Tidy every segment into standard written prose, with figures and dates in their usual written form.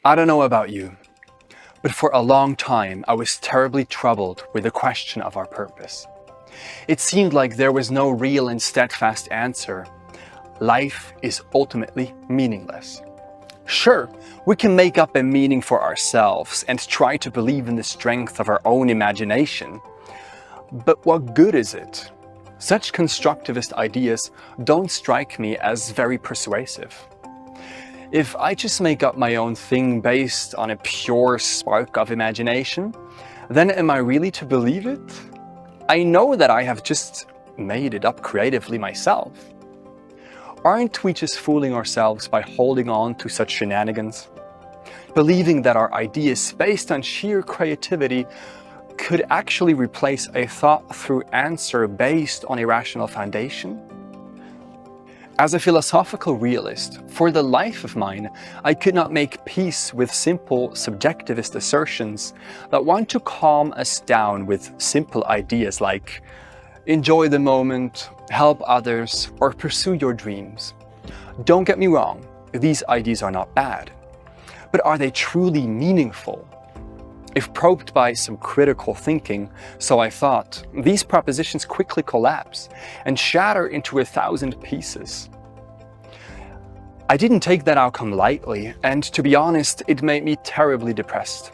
I don't know about you, but for a long time I was terribly troubled with the question of our purpose. It seemed like there was no real and steadfast answer. Life is ultimately meaningless. Sure, we can make up a meaning for ourselves and try to believe in the strength of our own imagination. But what good is it? Such constructivist ideas don't strike me as very persuasive. If I just make up my own thing based on a pure spark of imagination, then am I really to believe it? I know that I have just made it up creatively myself. Aren't we just fooling ourselves by holding on to such shenanigans? Believing that our ideas based on sheer creativity could actually replace a thought-through answer based on a rational foundation? As a philosophical realist, for the life of mine, I could not make peace with simple subjectivist assertions that want to calm us down with simple ideas like enjoy the moment, help others, or pursue your dreams. Don't get me wrong, these ideas are not bad. But are they truly meaningful? If probed by some critical thinking, so I thought, these propositions quickly collapse and shatter into 1,000 pieces. I didn't take that outcome lightly, and to be honest, it made me terribly depressed.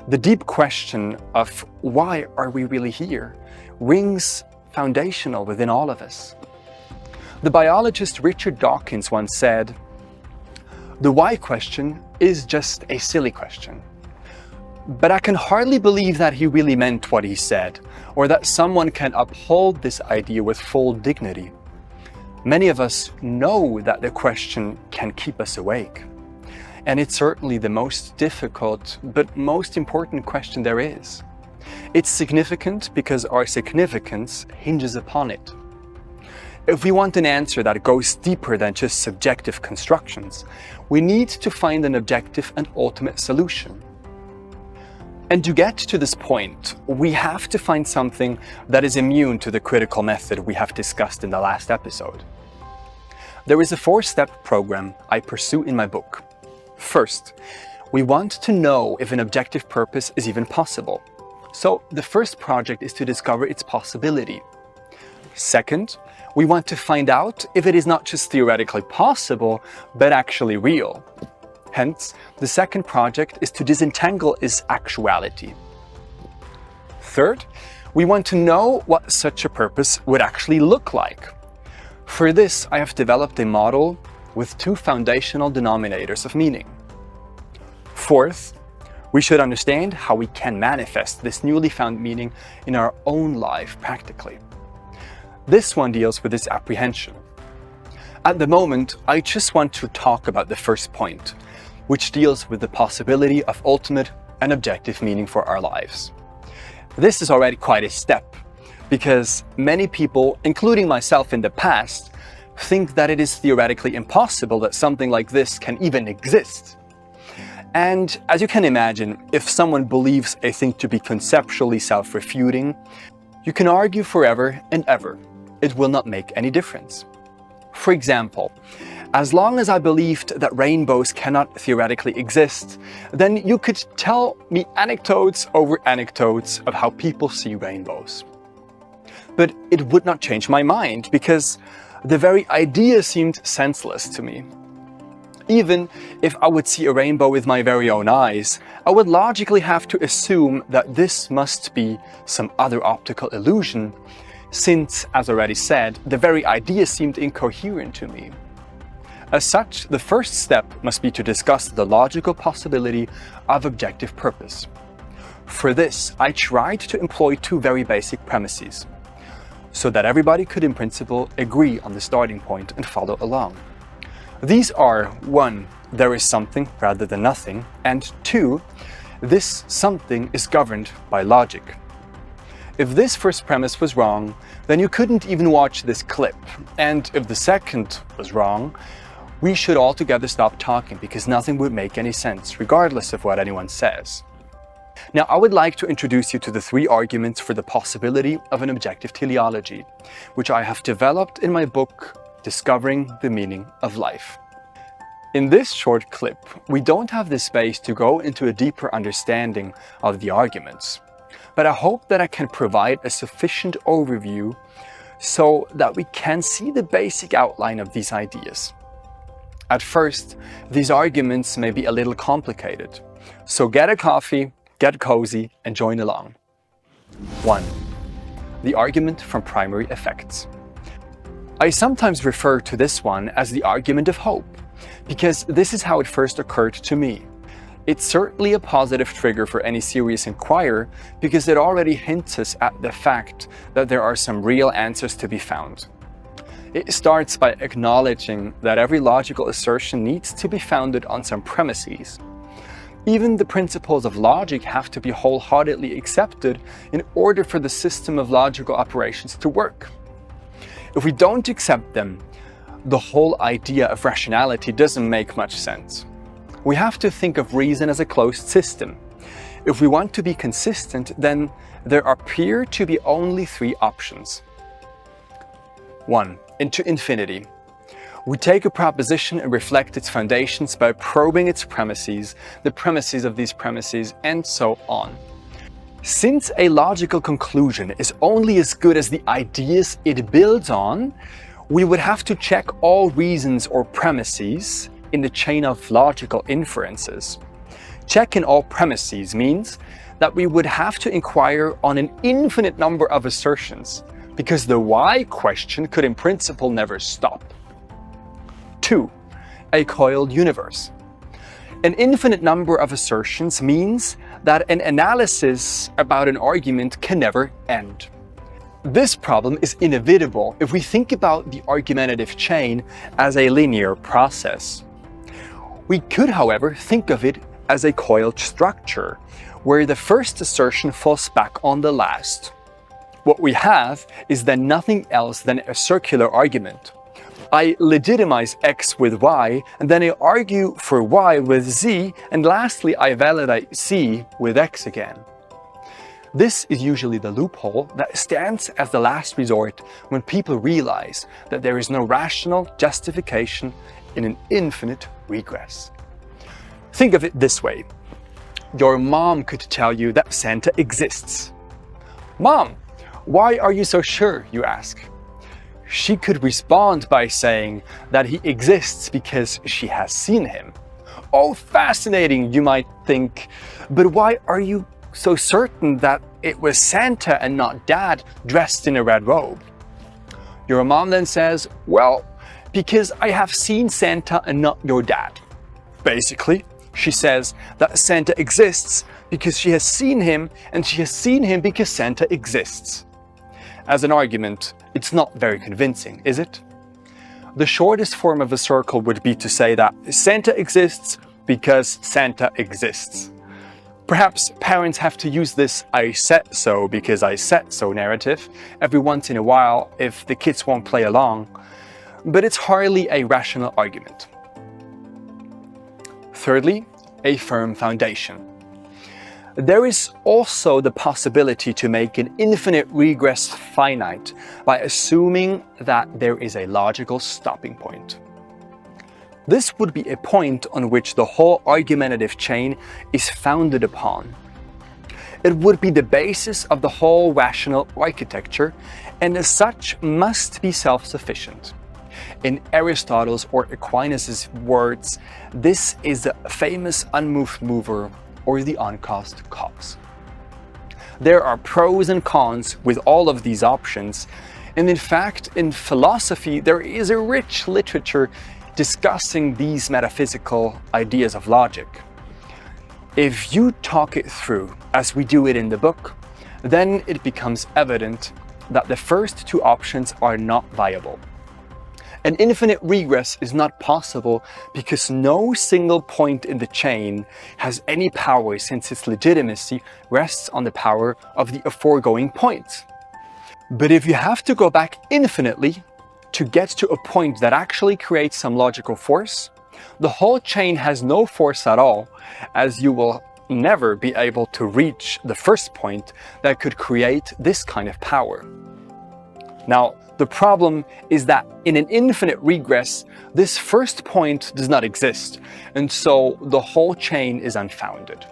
The deep question of why are we really here rings foundational within all of us. The biologist Richard Dawkins once said, "The why question is just a silly question." But I can hardly believe that he really meant what he said, or that someone can uphold this idea with full dignity. Many of us know that the question can keep us awake. And it's certainly the most difficult, but most important question there is. It's significant because our significance hinges upon it. If we want an answer that goes deeper than just subjective constructions, we need to find an objective and ultimate solution. And to get to this point, we have to find something that is immune to the critical method we have discussed in the last episode. There is a 4-step program I pursue in my book. First, we want to know if an objective purpose is even possible. So the first project is to discover its possibility. Second, we want to find out if it is not just theoretically possible, but actually real. Hence, the second project is to disentangle its actuality. Third, we want to know what such a purpose would actually look like. For this, I have developed a model with 2 foundational denominators of meaning. Fourth, we should understand how we can manifest this newly found meaning in our own life practically. This one deals with its apprehension. At the moment, I just want to talk about the first point, which deals with the possibility of ultimate and objective meaning for our lives. This is already quite a step, because many people, including myself in the past, think that it is theoretically impossible that something like this can even exist. And as you can imagine, if someone believes a thing to be conceptually self-refuting, you can argue forever and ever. It will not make any difference. For example, as long as I believed that rainbows cannot theoretically exist, then you could tell me anecdotes over anecdotes of how people see rainbows. But it would not change my mind, because the very idea seemed senseless to me. Even if I would see a rainbow with my very own eyes, I would logically have to assume that this must be some other optical illusion, since, as already said, the very idea seemed incoherent to me. As such, the first step must be to discuss the logical possibility of objective purpose. For this, I tried to employ 2 very basic premises, so that everybody could in principle agree on the starting point and follow along. These are 1. There is something rather than nothing, and 2. This something is governed by logic. If this first premise was wrong, then you couldn't even watch this clip, and if the second was wrong, we should altogether stop talking, because nothing would make any sense, regardless of what anyone says. Now, I would like to introduce you to the 3 arguments for the possibility of an objective teleology, which I have developed in my book, Discovering the Meaning of Life. In this short clip, we don't have the space to go into a deeper understanding of the arguments, but I hope that I can provide a sufficient overview so that we can see the basic outline of these ideas. At first, these arguments may be a little complicated, so get a coffee, get cozy, and join along. 1. The argument from primary effects. I sometimes refer to this one as the argument of hope, because this is how it first occurred to me. It's certainly a positive trigger for any serious inquirer because it already hints us at the fact that there are some real answers to be found. It starts by acknowledging that every logical assertion needs to be founded on some premises. Even the principles of logic have to be wholeheartedly accepted in order for the system of logical operations to work. If we don't accept them, the whole idea of rationality doesn't make much sense. We have to think of reason as a closed system. If we want to be consistent, then there appear to be only three options. 1. Into infinity. We take a proposition and reflect its foundations by probing its premises, the premises of these premises, and so on. Since a logical conclusion is only as good as the ideas it builds on, we would have to check all reasons or premises in the chain of logical inferences. Checking all premises means that we would have to inquire on an infinite number of assertions, because the why question could in principle never stop. 2. A coiled universe. An infinite number of assertions means that an analysis about an argument can never end. This problem is inevitable if we think about the argumentative chain as a linear process. We could, however, think of it as a coiled structure, where the first assertion falls back on the last. What we have is then nothing else than a circular argument. I legitimize X with Y, and then I argue for Y with Z, and lastly I validate Z with X again. This is usually the loophole that stands as the last resort when people realize that there is no rational justification in an infinite regress. Think of it this way. Your mom could tell you that Santa exists. Mom, why are you so sure, you ask? She could respond by saying that he exists because she has seen him. Oh, fascinating, you might think, but why are you so certain that it was Santa and not Dad dressed in a red robe? Your mom then says, well, because I have seen Santa and not your dad. Basically, she says that Santa exists because she has seen him, and she has seen him because Santa exists. As an argument, it's not very convincing, is it? The shortest form of a circle would be to say that Santa exists because Santa exists. Perhaps parents have to use this "I said so because I said so" narrative every once in a while if the kids won't play along, but it's hardly a rational argument. Thirdly, a firm foundation. There is also the possibility to make an infinite regress finite by assuming that there is a logical stopping point. This would be a point on which the whole argumentative chain is founded upon. It would be the basis of the whole rational architecture, and as such must be self-sufficient. In Aristotle's or Aquinas' words, this is the famous unmoved mover, or the uncaused cause. There are pros and cons with all of these options, and in fact, in philosophy, there is a rich literature discussing these metaphysical ideas of logic. If you talk it through, as we do it in the book, then it becomes evident that the first two options are not viable. An infinite regress is not possible because no single point in the chain has any power, since its legitimacy rests on the power of the aforegoing points. But if you have to go back infinitely to get to a point that actually creates some logical force, the whole chain has no force at all, as you will never be able to reach the first point that could create this kind of power. Now, The problem is that in an infinite regress, this first point does not exist, and so the whole chain is unfounded.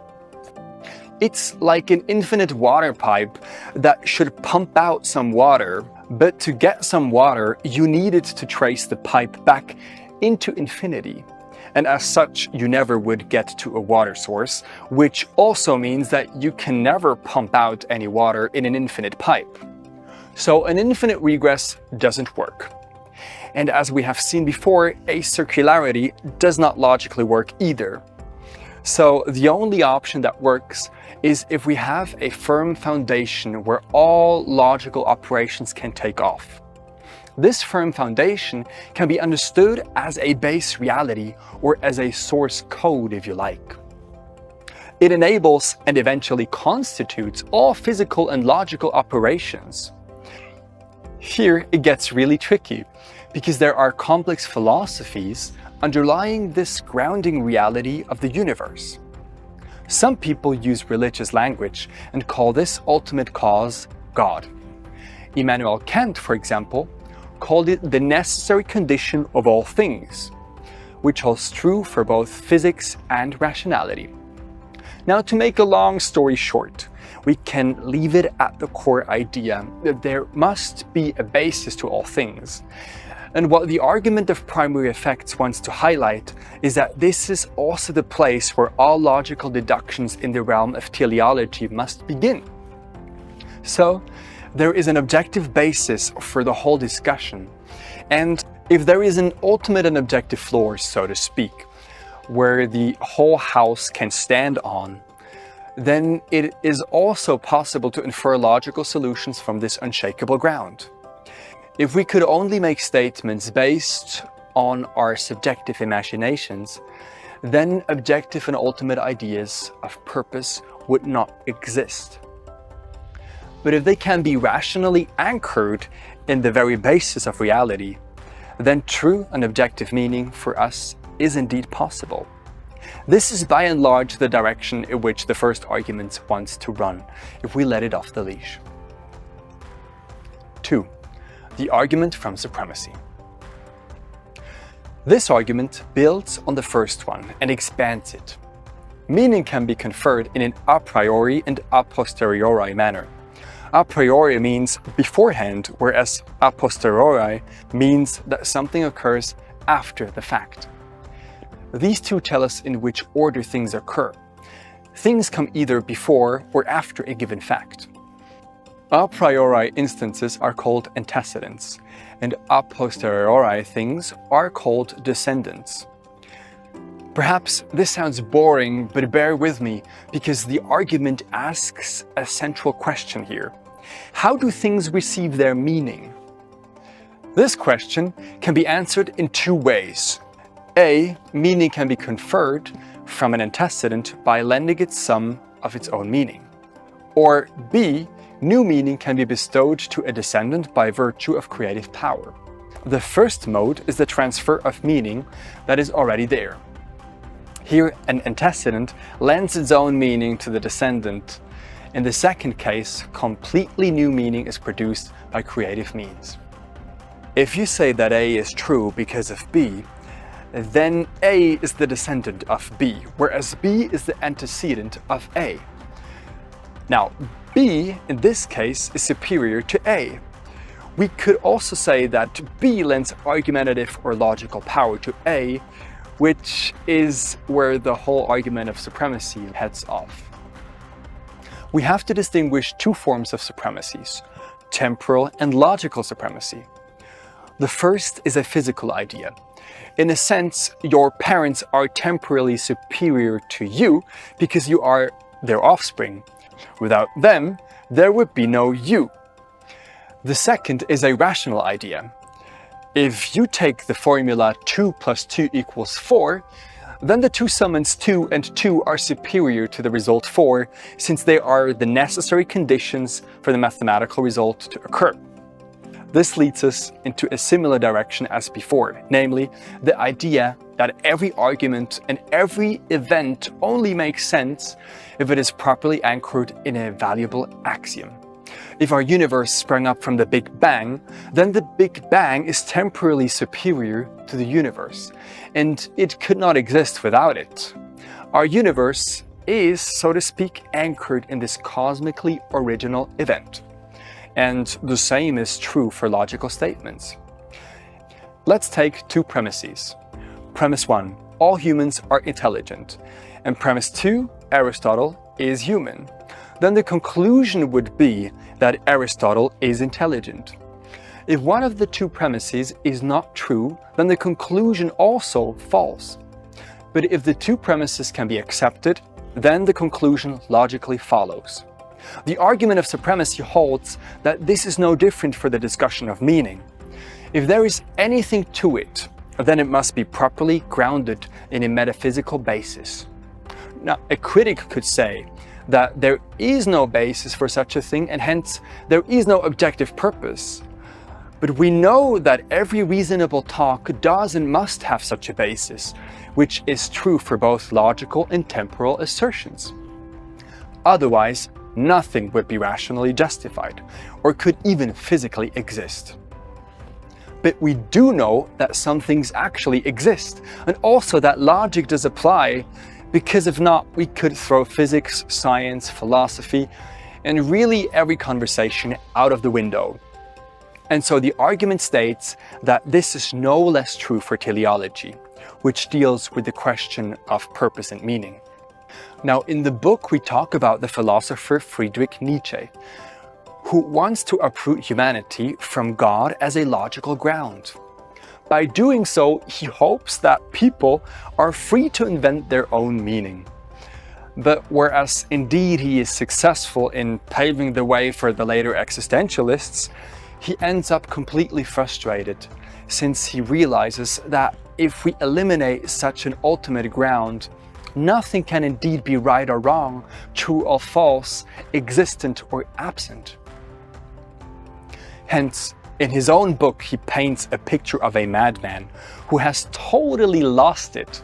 It's like an infinite water pipe that should pump out some water, but to get some water, you needed to trace the pipe back into infinity. And as such, you never would get to a water source, which also means that you can never pump out any water in an infinite pipe. So an infinite regress doesn't work. And as we have seen before, a circularity does not logically work either. So the only option that works is if we have a firm foundation where all logical operations can take off. This firm foundation can be understood as a base reality or as a source code, if you like. It enables and eventually constitutes all physical and logical operations. Here it gets really tricky, because there are complex philosophies underlying this grounding reality of the universe. Some people use religious language and call this ultimate cause God. Immanuel Kant, for example, called it the necessary condition of all things, which holds true for both physics and rationality. Now, to make a long story short, we can leave it at the core idea that there must be a basis to all things. And what the argument of primary effects wants to highlight is that this is also the place where all logical deductions in the realm of teleology must begin. So, there is an objective basis for the whole discussion. And if there is an ultimate and objective floor, so to speak, where the whole house can stand on, then it is also possible to infer logical solutions from this unshakable ground. If we could only make statements based on our subjective imaginations, then objective and ultimate ideas of purpose would not exist. But if they can be rationally anchored in the very basis of reality, then true and objective meaning for us is indeed possible. This is by and large the direction in which the first argument wants to run, if we let it off the leash. 2. The argument from supremacy. This argument builds on the first one and expands it. Meaning can be conferred in an a priori and a posteriori manner. A priori means beforehand, whereas a posteriori means that something occurs after the fact. These two tell us in which order things occur. Things come either before or after a given fact. A priori instances are called antecedents, and a posteriori things are called descendants. Perhaps this sounds boring, but bear with me, because the argument asks a central question here. How do things receive their meaning? This question can be answered in two ways. A, meaning can be conferred from an antecedent by lending it some of its own meaning. Or B, new meaning can be bestowed to a descendant by virtue of creative power. The first mode is the transfer of meaning that is already there. Here, an antecedent lends its own meaning to the descendant. In the second case, completely new meaning is produced by creative means. If you say that A is true because of B, then A is the descendant of B, whereas B is the antecedent of A. Now, B, in this case, is superior to A. We could also say that B lends argumentative or logical power to A, which is where the whole argument of supremacy heads off. We have to distinguish two forms of supremacies, temporal and logical supremacy. The first is a physical idea. In a sense, your parents are temporally superior to you because you are their offspring. Without them, there would be no you. The second is a rational idea. If you take the formula 2 + 2 = 4, then the two summands 2 and 2 are superior to the result 4, since they are the necessary conditions for the mathematical result to occur. This leads us into a similar direction as before, namely the idea that every argument and every event only makes sense if it is properly anchored in a valuable axiom. If our universe sprang up from the Big Bang, then the Big Bang is temporally superior to the universe, and it could not exist without it. Our universe is, so to speak, anchored in this cosmically original event. And the same is true for logical statements. Let's take two premises. Premise 1, all humans are intelligent. And premise 2, Aristotle is human. Then the conclusion would be that Aristotle is intelligent. If one of the two premises is not true, then the conclusion also falls. But if the two premises can be accepted, then the conclusion logically follows. The argument of supremacy holds that this is no different for the discussion of meaning. If there is anything to it, then it must be properly grounded in a metaphysical basis. Now, a critic could say that there is no basis for such a thing, and hence there is no objective purpose. But we know that every reasonable talk does and must have such a basis, which is true for both logical and temporal assertions. Otherwise, nothing would be rationally justified, or could even physically exist. But we do know that some things actually exist, and also that logic does apply, because if not, we could throw physics, science, philosophy, and really every conversation out of the window. And so the argument states that this is no less true for teleology, which deals with the question of purpose and meaning. Now, in the book, we talk about the philosopher Friedrich Nietzsche, who wants to uproot humanity from God as a logical ground. By doing so, he hopes that people are free to invent their own meaning. But whereas indeed he is successful in paving the way for the later existentialists, he ends up completely frustrated, since he realizes that if we eliminate such an ultimate ground, nothing can indeed be right or wrong, true or false, existent or absent. Hence, in his own book, he paints a picture of a madman who has totally lost it.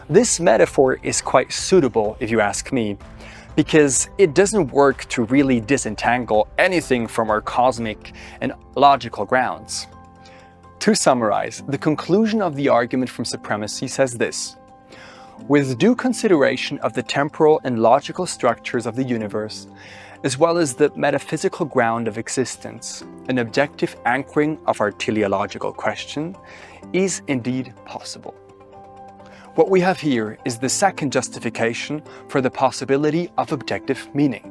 This metaphor is quite suitable, if you ask me, because it doesn't work to really disentangle anything from our cosmic and logical grounds. To summarize, the conclusion of the argument from supremacy says this: with due consideration of the temporal and logical structures of the universe, as well as the metaphysical ground of existence, an objective anchoring of our teleological question is indeed possible. What we have here is the second justification for the possibility of objective meaning.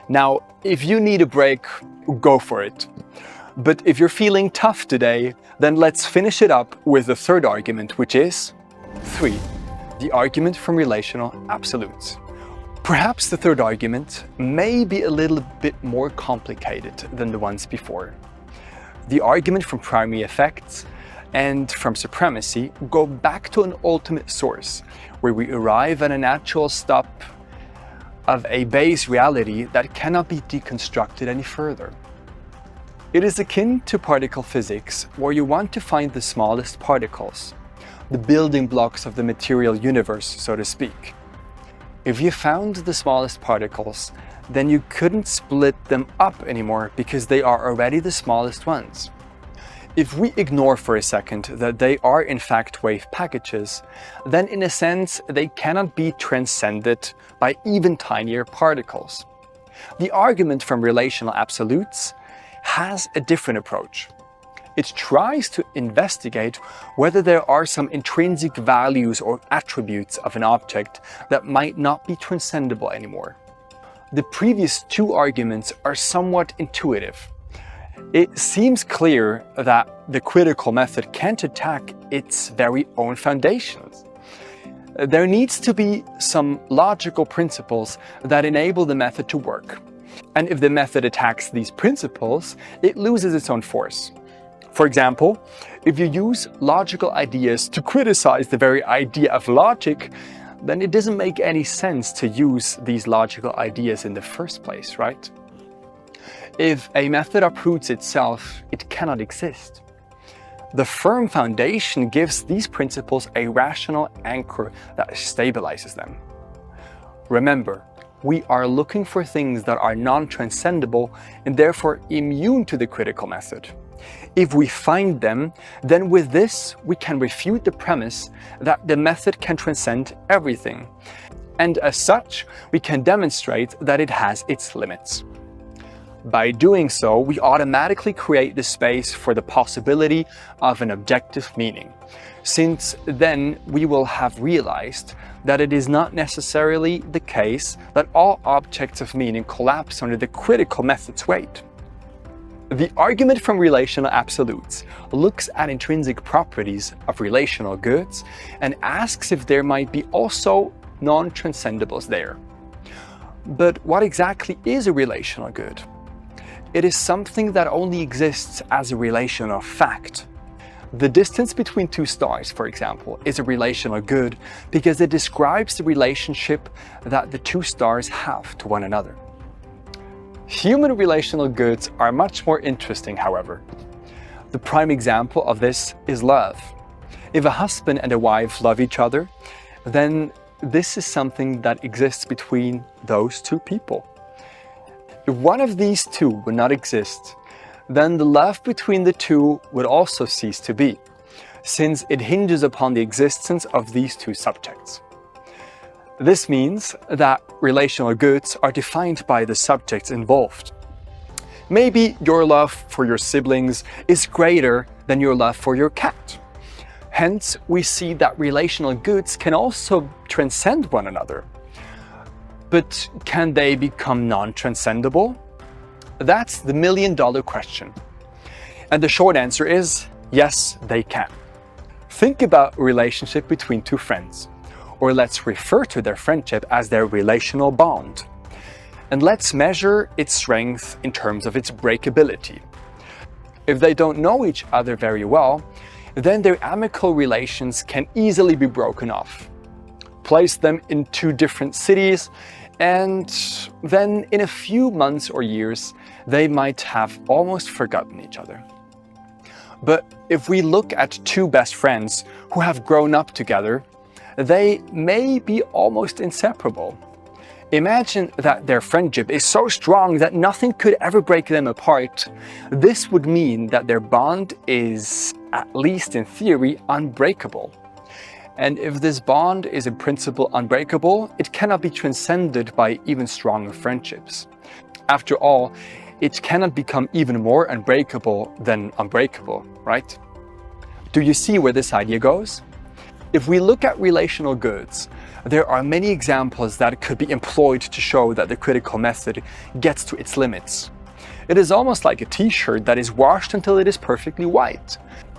Now, if you need a break, go for it. But if you're feeling tough today, then let's finish it up with the third argument, which is 3. The argument from relational absolutes. Perhaps the third argument may be a little bit more complicated than the ones before. The argument from primary effects and from supremacy go back to an ultimate source, where we arrive at a natural stop of a base reality that cannot be deconstructed any further. It is akin to particle physics, where you want to find the smallest particles, the building blocks of the material universe, so to speak. If you found the smallest particles, then you couldn't split them up anymore because they are already the smallest ones. If we ignore for a second that they are in fact wave packages, then in a sense they cannot be transcended by even tinier particles. The argument from relational absolutes has a different approach. It tries to investigate whether there are some intrinsic values or attributes of an object that might not be transcendable anymore. The previous two arguments are somewhat intuitive. It seems clear that the critical method can't attack its very own foundations. There needs to be some logical principles that enable the method to work. And if the method attacks these principles, it loses its own force. For example, if you use logical ideas to criticize the very idea of logic, then it doesn't make any sense to use these logical ideas in the first place, right? If a method uproots itself, it cannot exist. The firm foundation gives these principles a rational anchor that stabilizes them. Remember, we are looking for things that are non-transcendable and therefore immune to the critical method. If we find them, then with this we can refute the premise that the method can transcend everything. And as such, we can demonstrate that it has its limits. By doing so, we automatically create the space for the possibility of an objective meaning, since then we will have realized that it is not necessarily the case that all objects of meaning collapse under the critical method's weight. The argument from relational absolutes looks at intrinsic properties of relational goods and asks if there might be also non-transcendables there. But what exactly is a relational good? It is something that only exists as a relational fact. The distance between two stars, for example, is a relational good because it describes the relationship that the two stars have to one another. Human relational goods are much more interesting, however. The prime example of this is love. If a husband and a wife love each other, then this is something that exists between those two people. If one of these two would not exist, then the love between the two would also cease to be, since it hinges upon the existence of these two subjects. This means that relational goods are defined by the subjects involved. Maybe your love for your siblings is greater than your love for your cat. Hence, we see that relational goods can also transcend one another. But can they become non-transcendable? That's the million-dollar question. And the short answer is, yes, they can. Think about a relationship between two friends, or let's refer to their friendship as their relational bond. And let's measure its strength in terms of its breakability. If they don't know each other very well, then their amicable relations can easily be broken off. Place them in two different cities, and then in a few months or years, they might have almost forgotten each other. But if we look at two best friends who have grown up together, they may be almost inseparable. Imagine that their friendship is so strong that nothing could ever break them apart. This would mean that their bond is, at least in theory, unbreakable. And if this bond is in principle unbreakable, it cannot be transcended by even stronger friendships. After all, it cannot become even more unbreakable than unbreakable, right? Do you see where this idea goes? If we look at relational goods, there are many examples that could be employed to show that the critical method gets to its limits. It is almost like a t-shirt that is washed until it is perfectly white.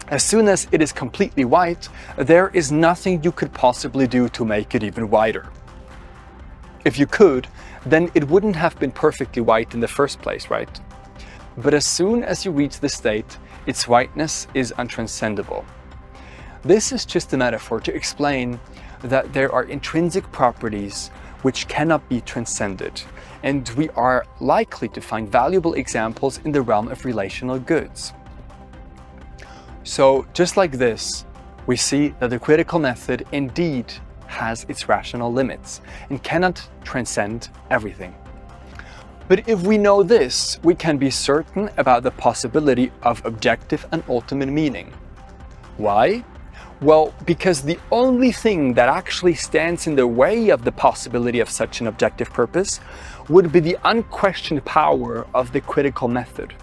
As soon as it is completely white, there is nothing you could possibly do to make it even whiter. If you could, then it wouldn't have been perfectly white in the first place, right? But as soon as you reach this state, its whiteness is untranscendable. This is just a metaphor to explain that there are intrinsic properties which cannot be transcended, and we are likely to find valuable examples in the realm of relational goods. So, just like this, we see that the critical method indeed has its rational limits and cannot transcend everything. But if we know this, we can be certain about the possibility of objective and ultimate meaning. Why? Well, because the only thing that actually stands in the way of the possibility of such an objective purpose would be the unquestioned power of the critical method.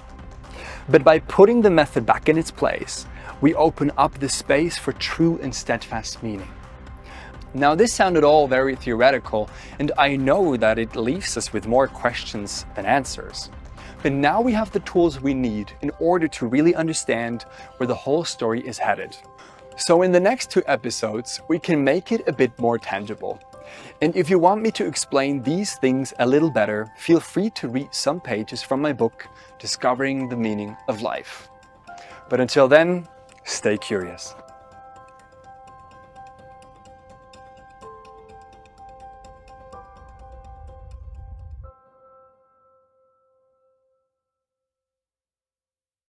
But by putting the method back in its place, we open up the space for true and steadfast meaning. Now, this sounded all very theoretical, and I know that it leaves us with more questions than answers. But now we have the tools we need in order to really understand where the whole story is headed. So in the next 2 episodes, we can make it a bit more tangible. And if you want me to explain these things a little better, feel free to read some pages from my book, Discovering the Meaning of Life. But until then, stay curious.